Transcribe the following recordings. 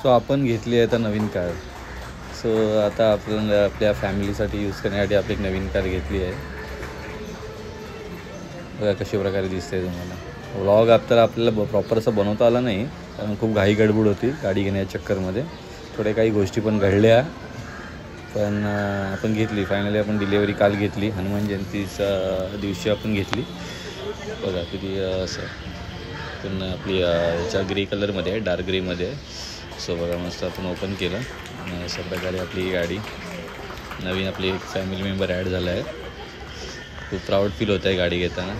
So आपण घेतली आहे आता नवीन कार. सो आता आपण आपल्या फॅमिलीसाठी यूज करण्यासाठी आपली एक नवीन कार घेतली आहे. बघा कशा प्रकारे दिसते तुम्हाला. व्लॉग तर आपल्याला प्रॉपर असं बनवता आला नाही, कारण खूप घाई गडबड होती गाडी घेण्याच्या चक्करमध्ये. थोड्या काही गोष्टी पण घडल्या, पण आपण घेतली फायनली. आपण डिलेवरी काल घेतली, हनुमान जयंतीच्या दिवशी आपण घेतली. बघा किती असं पण आपली याच्या ग्रे कलरमध्ये आहे, डार्क ग्रेमध्ये आहे. सो बघा मस्त आपण ओपन केलं आणि अशा प्रकारे आपली गाडी नवीन आपली एक फॅमिली मेंबर ॲड झाला आहे. खूप प्राऊड फील होतं आहे गाडी घेताना.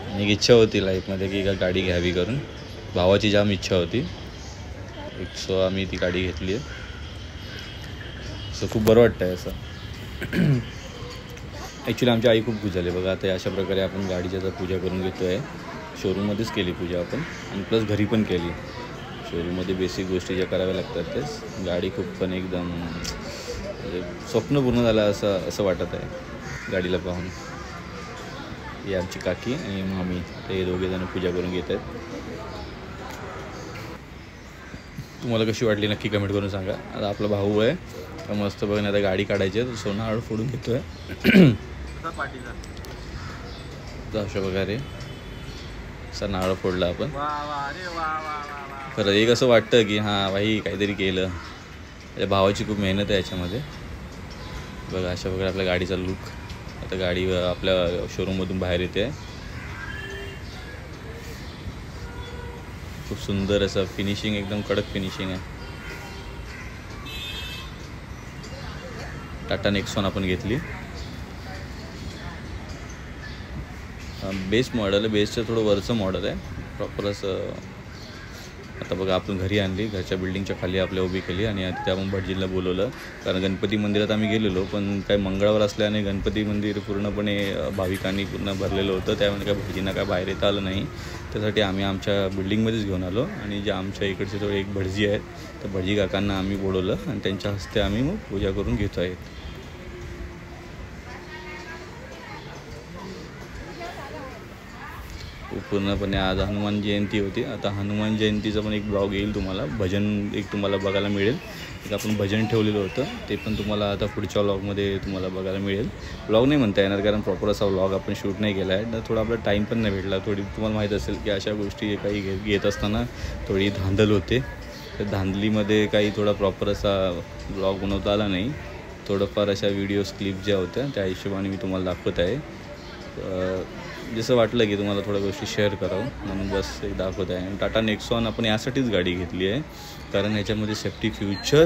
आणि एक इच्छा होती लाईफमध्ये की गाडी घ्यावी करून, भावाची जाम इच्छा होती. सो आम्ही ती गाडी घेतली आहे. सो खूप बरं वाटतं आहे असं. ॲक्च्युली आमची आई खूप खुश झाली. बघा आता अशा प्रकारे आपण गाडीची आता पूजा करून घेतो आहे. शोरूममध्येच केली पूजा आपण, आणि प्लस घरी पण केली. शोरूममध्ये बेसिक गोष्टी ज्या कराव्या लागतात तेच. गाडी खूप पण एकदम म्हणजे स्वप्न पूर्ण झालं असं वाटत आहे गाडीला पाहून. ही आमची काकी आणि मामी ते दोघेजण पूजा करून घेत आहेत. तुम्हाला कशी वाटली नक्की कमेंट करून सांगा. आता आपला भाऊ आहे तर मस्त बघून आता गाडी काढायची आहे, तर सोनं हळू फोडून घेतो आहे. तर अशा प्रकारे असा नारळ फोडला आपण. खरं एक असं वाटतं की हां बाई काहीतरी केलं. त्या भावाची खूप मेहनत आहे याच्यामध्ये. बघा अशा प्रकारे आपल्या गाडीचा लुक. आता गाडी आपल्या शोरूममधून बाहेर येते. खूप सुंदर असं फिनिशिंग, एकदम कडक फिनिशिंग आहे. टाटा नेक्सॉन आपण घेतली. बेस्ट मॉडेल आहे, बेस्टचं थोडं वरचं मॉडेल आहे प्रॉपर असं. आता बघा आपण घरी आणली, घरच्या बिल्डिंगच्या खाली आपल्या उभी केली आणि तिथे आपण भटजींना बोलवलं. कारण गणपती मंदिरात आम्ही गेलेलो, पण काय मंगळवार असल्याने गणपती मंदिर पूर्णपणे भाविकांनी पूर्ण भरलेलं होतं. त्यामुळे काय भटजींना काय बाहेर येता आलं नाही. त्यासाठी आम्ही आमच्या बिल्डिंगमध्येच घेऊन आलो. आणि जे आमच्या इकडचे थोडे एक भटजी आहेत, तर भटजी काकांना आम्ही बोलवलं आणि त्यांच्या हस्ते आम्ही मग पूजा करून घेतो आहेत. पूर्णपणे आज हनुमान जयंती होती. आता हनुमान जयंतीचा पण एक ब्लॉग येईल तुम्हाला. भजन एक तुम्हाला बघायला मिळेल. एक आपण भजन ठेवलेलं होतं, ते पण तुम्हाला आता पुढच्या व्लॉगमध्ये तुम्हाला बघायला मिळेल. व्लॉग नाही म्हणता येणार, कारण प्रॉपर असा व्लॉग आपण शूट नाही केला आहे. तर थोडा आपला टाईम पण नाही भेटला. थोडी तुम्हाला माहीत असेल की अशा गोष्टी काही घेत असताना थोडी धांदल होते. तर धांदलीमध्ये काही थोडा प्रॉपर असा व्लॉग बनवता आला नाही. थोडंफार अशा व्हिडिओज क्लिप ज्या होत्या त्या हिशोबाने मी तुम्हाला दाखवत आहे. जसं वाटलं की तुम्हाला थोड्या गोष्टी शेअर करावं म्हणून बस एक दाखवत आहे. आणि टाटा नेक्सॉन आपण यासाठीच गाडी घेतली आहे, कारण ह्याच्यामध्ये सेफ्टी फ्युचर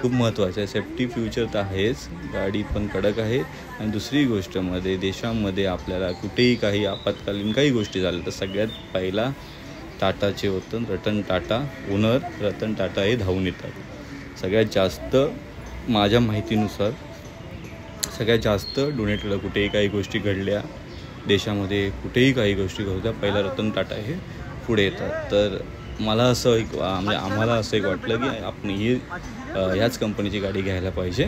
खूप महत्त्वाचं आहे. सेफ्टी फ्युचर तर आहेच, गाडी पण कडक आहे. आणि दुसरी गोष्टमध्ये देशामध्ये आपल्याला कुठेही काही आपत्कालीन काही गोष्टी झाल्या तर सगळ्यात पहिला टाटाचे होतं रतन टाटा, ओनर रतन टाटा हे धावून येतात. सगळ्यात जास्त माझ्या माहितीनुसार सगळ्यात जास्त डोनेटेड कुठेही काही गोष्टी घडल्या देशामध्ये, कुठेही काही गोष्टी घडल्या, पहिला रतन टाटा हे पुढे येतात. तर मला असं एक म्हणजे आम्हाला असं एक वाटलं की आपण ह्याच कंपनीची गाडी घ्यायला पाहिजे.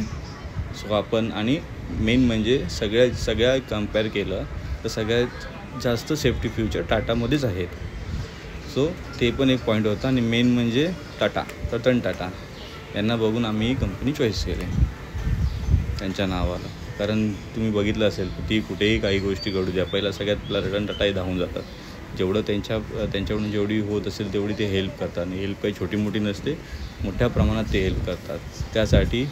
सो आपण आणि मेन म्हणजे सगळ्या कम्पेअर केलं तर सगळ्यात जास्त सेफ्टी फ्युचर टाटामध्येच आहेत. सो ते पण एक पॉईंट होता. आणि मेन म्हणजे टाटा, रतन टाटा यांना बघून आम्ही ही कंपनी चॉईस केली त्यांच्या नावाला. कारण तुम्ही बघितलं असेल की कुठेही काही गोष्टी घडू द्या, पहिला सगळ्यात आपला रतन टाटाही धावून जातात. जेवढं त्यांच्याकडून जेवढी होत असेल तेवढी ते हेल्प करतात. आणि हेल्प काही छोटी मोठी नसते, मोठ्या प्रमाणात ते हेल्प करतात. त्यासाठी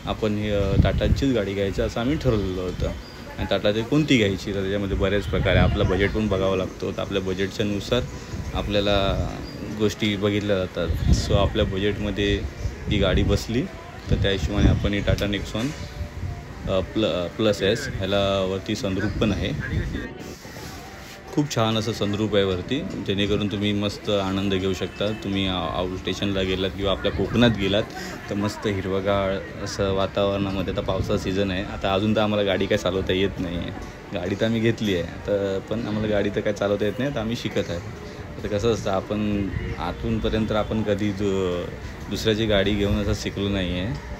आपण हे टाटांचीच गाडी घ्यायचं असं आम्ही ठरवलेलं होतं. आणि टाटाची कोणती घ्यायची, तर त्याच्यामध्ये बरेच प्रकार आहे. आपला बजेट पण बघावं लागतो, तर आपल्या बजेटच्या नुसार आपल्याला गोष्टी बघितल्या जातात. सो आपल्या बजेटमध्ये ही गाडी बसली, तर त्या हिशोबाने आपण ही टाटा नेक्सॉन प्लस एस ह्याला वरती सनरूफ पण आहे. खूप छान असं सनरूफ आहे वरती, जेणेकरून तुम्ही मस्त आनंद घेऊ शकता. तुम्ही आउट स्टेशनला गेलात किंवा आपल्या कोकणात गेलात तर मस्त हिरवगाळ असं वातावरणामध्ये. आता पावसाचा सीझन आहे. आता अजून तर आम्हाला गाडी काय चालवता येत नाही आहे. गाडी तर आम्ही घेतली आहे तर, पण आम्हाला गाडी तर काय चालवता येत नाही, तर आम्ही शिकत आहे. आता कसं असतं, आपण आतूनपर्यंत आपण कधी दुसऱ्याची गाडी घेऊन असं शिकलो नाही आहे.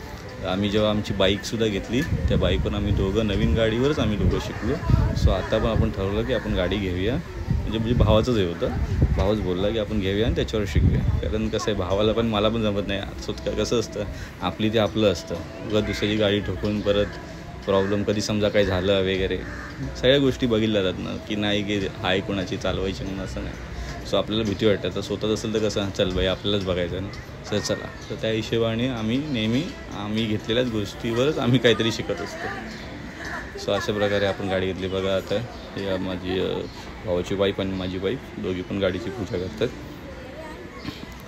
आम्ही जेव्हा आमची बाईकसुद्धा घेतली, त्या बाईकवर आम्ही दोघं नवीन गाडीवरच आम्ही दोघं शिकलो. सो आता पण आपण ठरवलं की आपण गाडी घेऊया, म्हणजे भावाचंच हे होतं. भावच बोलला की आपण घेऊया आणि त्याच्यावर शिकूया. कारण कसं आहे, भावाला पण मला पण जमत नाही. स्वतः कसं असतं, आपली ते आपलं असतं. उगाच दुसऱ्याची गाडी ठोकून परत प्रॉब्लेम कधी समजा काही झालं वगैरे, सगळ्या गोष्टी बघितल्या जातात ना, की नाही की हाय कोणाची चालवायची म्हणून असं नाही. सो आपल्याला भीती वाटते. तर स्वतःच असेल तर कसं, चल बाई आपल्यालाच बघायचं ना, सर चला. तर त्या हिशोबाने आम्ही घेतलेल्याच गोष्टीवरच आम्ही काहीतरी शिकत असतो. सो अशा प्रकारे आपण गाडी घेतली बघा. आता या माझी भावाची वाईफ आणि माझी वाईफ दोघी पण गाडीची पूजा करतात.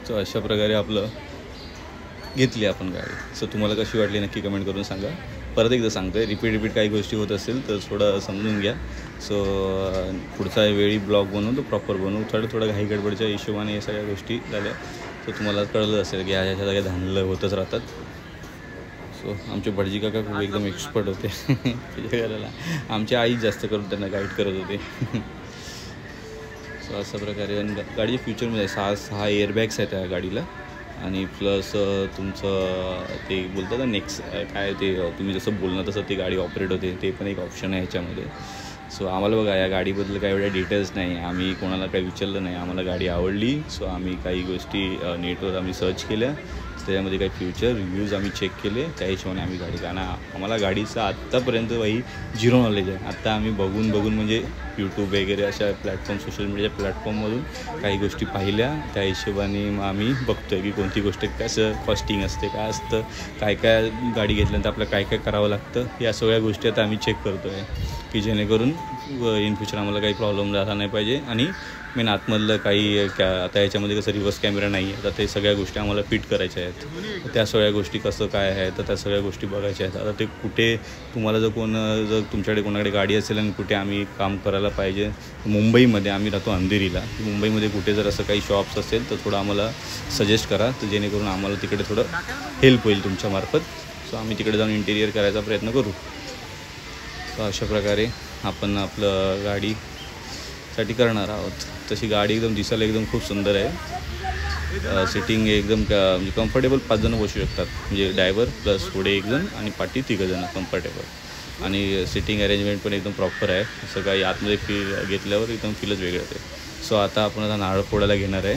सो अशा प्रकारे आपलं घेतली आपण गाडी. सो तुम्हाला कशी वाटली नक्की कमेंट करून सांगा. परत एकदा सांगतो आहे, रिपीट काही गोष्टी होत असेल तर थोडं समजून घ्या. सो पुढचा वेळी ब्लॉग बनवू तो प्रॉपर बनवू. थोडं घाई गडबडच्या हिशोबाने या सगळ्या गोष्टी झाल्या. तर तुम्हाला कळलं असेल की ह्या सगळ्या धांदलं होतच राहतात. सो आमचे भटजी काका खूप एकदम एक्सपर्ट होते पूजा करायला. आमची आई जास्त करून त्यांना गाईड करत होते. सो अशा प्रकारे गाडीच्या फ्युचरमध्ये 6 एअरबॅग्स आहेत त्या गाडीला. आणि प्लस तुमचं ते बोलतात ना नेक्स्ट काय ते तुम्ही जसं बोलणं तसं ती गाडी ऑपरेट होते, ते पण एक ऑप्शन आहे ह्याच्यामध्ये. सो आम्हाला बघा या गाडीबद्दल काही एवढ्या डिटेल्स नाही, आम्ही कोणाला काही विचारलं नाही. आम्हाला गाडी आवडली. सो आम्ही काही गोष्टी नेटवर आम्ही सर्च केल्या, त्याच्यामध्ये काही फ्युचर रिव्ह्यूज आम्ही चेक केले, त्या हिशोबाने आम्ही गाडी. कारण आम्हाला गाडीचं आत्तापर्यंत काही 0 नॉलेज आहे. आत्ता आम्ही बघून म्हणजे यूट्यूब वगैरे अशा प्लॅटफॉर्म, सोशल मीडियाच्या प्लॅटफॉर्ममधून काही गोष्टी पाहिल्या, त्या हिशोबाने मग आम्ही बघतो आहे की कोणती गोष्ट कसं कॉस्टिंग असते, काय असतं, काय गाडी घेतल्यानंतर आपल्याला काय करावं लागतं, या सगळ्या गोष्टी आता आम्ही चेक करतो आहे की जेणेकरून इन फ्युचर आम्हाला काही प्रॉब्लेम झाला नाही पाहिजे. आणि मेन आतमधलं काही आता याच्यामध्ये कसं रिव्हर्स कॅमेरा नाही आहे, तर ते सगळ्या गोष्टी आम्हाला फिट करायच्या आहेत. त्या सगळ्या गोष्टी कसं काय आहे, तर त्या सगळ्या गोष्टी बघायच्या आहेत. आता ते कुठे तुम्हाला जर तुमच्याकडे कोणाकडे गाडी असेल आणि कुठे आम्ही काम करायला पाहिजे, मुंबईमध्ये आम्ही राहतो अंधेरीला, मुंबईमध्ये कुठे जर असं काही शॉप्स असेल तर थोडं आम्हाला सजेस्ट करा, तर जेणेकरून आम्हाला तिकडे थोडं हेल्प होईल तुमच्यामार्फत. सो आम्ही तिकडे जाऊन इंटिरियर करायचा प्रयत्न करू. सो अशा प्रकारे आपण आपलं गाडीसाठी करणार आहोत. तशी गाडी एकदम दिसायला एकदम खूप सुंदर आहे. सिटिंग एकदम म्हणजे कम्फर्टेबल 5 जण बसू शकतात, म्हणजे ड्रायव्हर प्लस पुढे 1 जण आणि पाठी 3 जण कम्फर्टेबल. आणि सिटिंग अरेंजमेंट पण एकदम प्रॉपर आहे. असं काही आतमध्ये फील घेतल्यावर एकदम फीलच वेगळं येते. सो आता आपण आता नारळ फोडायला घेणार आहे.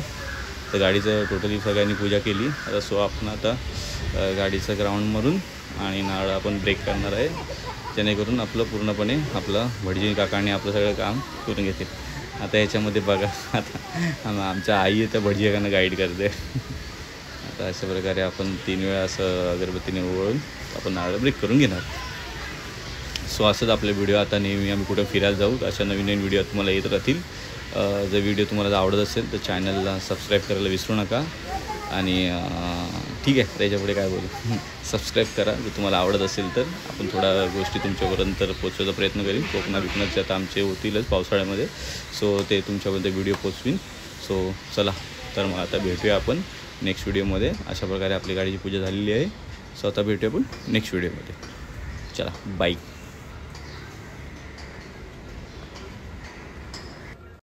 तर गाडीचं टोटली सगळ्यांनी पूजा केली. आता सो आपण आता गाडीचं ग्राउंड मारून आणि नारळ आपण ब्रेक करणार आहे, जेणेकरून आपलं पूर्णपणे आपलं भटजी काकांनी आपलं सगळं काम करून घेतील. आता याच्यामध्ये बघा, आता आमच्या आई त्या भटजी काकांना गाईड करते. आता अशा प्रकारे आपण 3 वेळा असं अगरबत्तीने ओळून आपण नारळ ब्रेक करून घेणार. सो असंच आपले व्हिडिओ आता नेहमी आम्ही कुठं फिरायला जाऊ, अशा नवीन व्हिडिओ तुम्हाला येत राहतील. जर व्हिडिओ तुम्हाला आवडत असेल तर चॅनलला सबस्क्राईब करायला विसरू नका. आणि ठीक आहे, त्याच्यापुढे काय बोलू, सबस्क्राईब करा. जर तुम्हाला आवडत असेल तर आपण थोड्या गोष्टी तुमच्यापर्यंत पोचवायचा प्रयत्न करीन. कोकणाचे आता आमचे होतीलच पावसाळ्यामध्ये, सो ते तुमच्यापर्यंत व्हिडिओ पोचवीन. सो चला, तर मग आता भेटूया आपण नेक्स्ट व्हिडिओमध्ये. अशा प्रकारे आपली गाडीची पूजा झालेली आहे. सो आता भेटूया आपण नेक्स्ट व्हिडिओमध्ये. चला बाय.